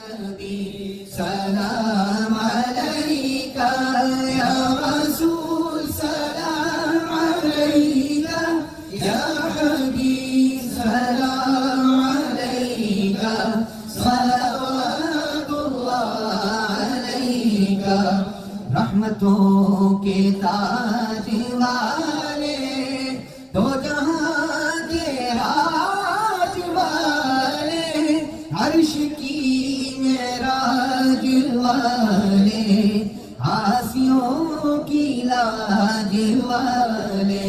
नबी सलाम अलैका या रसूल सलाम अलैका या हबीब सलाम अलैका सलवातुल्लाह अलैका रहमतों के ताज वाले दो जहां के राज वाले अर्श की मेराज वाले आसियों की लाज वाले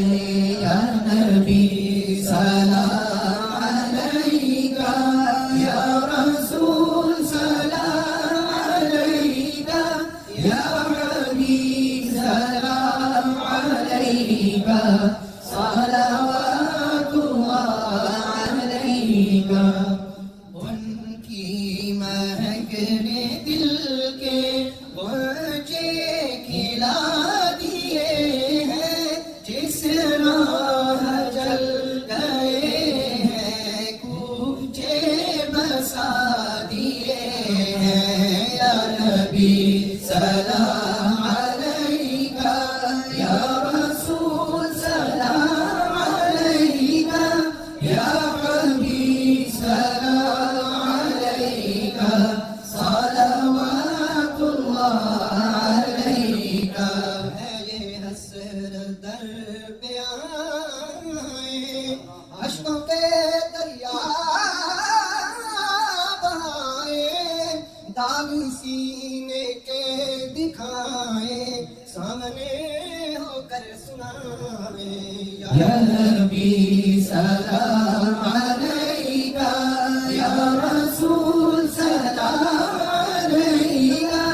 या नबी सलाम अलैका या रसूल सलाम अलैका या हबीब सलाम अलैका सलवातुल्लाह अलैका उनकी महक ने दिल के गुंजे खिला दिए हैं जिस राह चल गए हैं कूचे बसा दिए हैं या नबी सलाम अलैका या रसूल सलाम अलैका या हबीब सलाम अलैका सलवातुल्लाह अलैका ये हसरत दर पे आए अश्कों के दरिया बहाए दाग सीने के दिखाए सामने होकर सुनाए या नबी सलाम अलैका या रसूल सलाम अलैका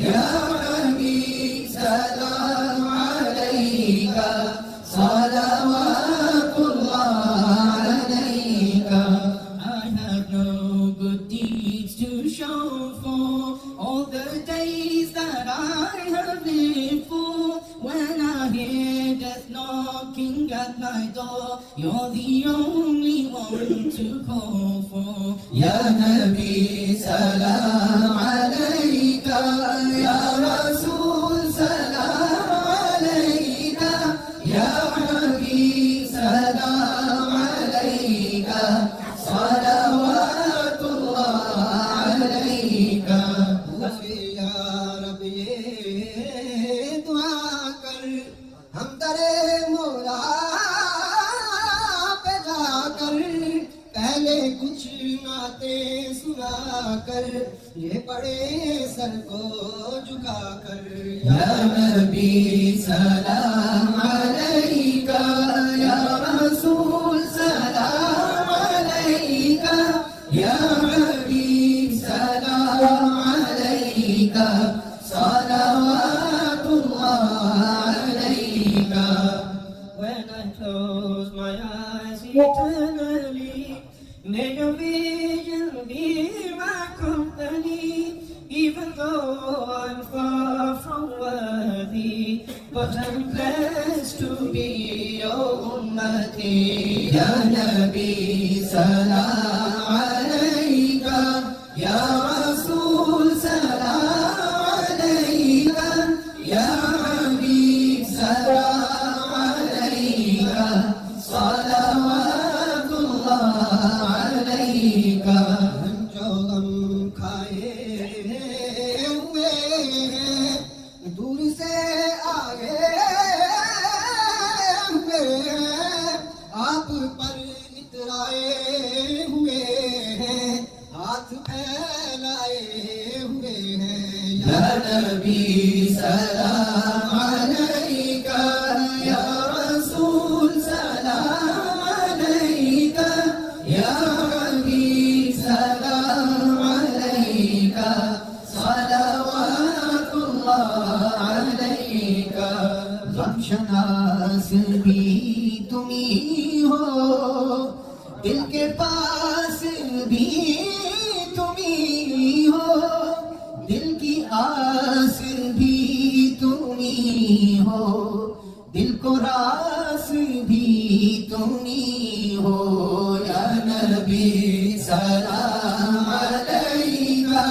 या हबीब सलाम अलैका सलवातुल्लाह अलैका I have no good deeds to show for all the days that I have lived for. When I hear death knocking at my door, you're the only one to call for. Ya Nabi salam alayka, Ya Rasul salam alayka, Ya Habib salam alayka, salawatullah alayka. Ya Rabbi ye dua kar हम तेरे मौला पे जाकर पहले कुछ नाते सुना कर ये पड़े सर को झुका कर या नबी सलाम अलैका या रसूल सलाम अलैका या हबीब सलाम अलैका सलवातुल्लाह अलैका. When I close my eyes eternally, may your vision be my company. Even though I'm far from worthy, but I'm blessed to be your ummati. Ya Nabi salam alayka, Ya Rasul salam alayka, Ya Habib salam alayka, salawatullah alayka. जो गम खाए हुए हैं दूर से आए हुए हैं आप पर इतराए हुए हैं हाथ फैलाए हुए हैं या नबी सलाम अलैका या रसूल सलाम अलैका या हबीब सलाम अलैका सलवातुल्लाह अलैका. गमशनास भी तुम्ही हो दिल के पास भी तुम्ही हो दिल की आस भी तुम्ही हो दिल को रास भी तुम्ही हो या नबी सलाम अलैका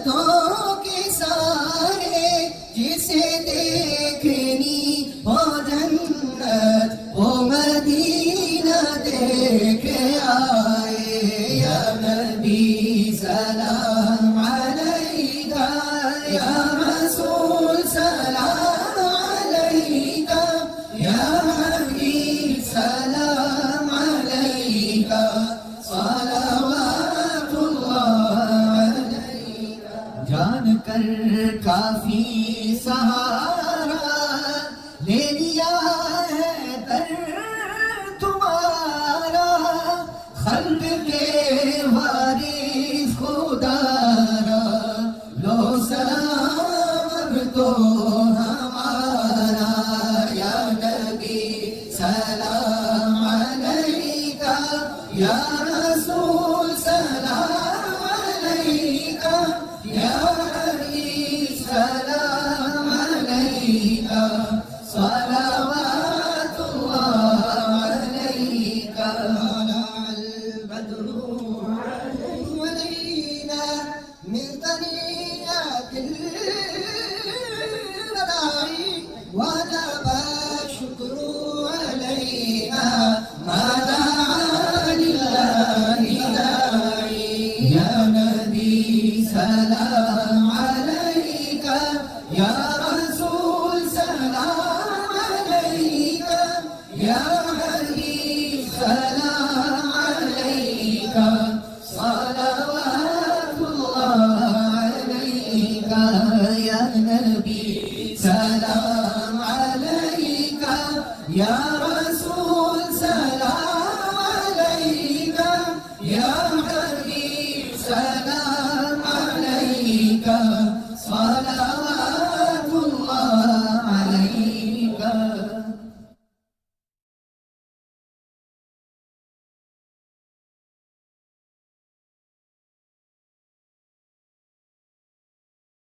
जन्नतों के सारे, जिसे देखनी हो जन्नत वो मदीना देख आए। या नबी सलाम अलैका, या रसूल सलाम अलैका, या हबीब सलाम अलैका, जान कर काफी सहारा ले लिया है दर तुम्हारा, खल्क के वारिस खुदारा, लो सलाम अब तो हमारा। या नबी सलाम अलैका, या रसूल सलाम अलैका, या हबीब सलाम अलैका, सलावतुल्लाह अलैका। तलअल बद्रु अलैना मिन तनियातिल बदाई, वजब शुक्रु अलैना मा दआ लिल्लाहि दाई। या नबी सलाम अलैका, या रसूल सलाम अलैका, या हबीब सलाम अलैका।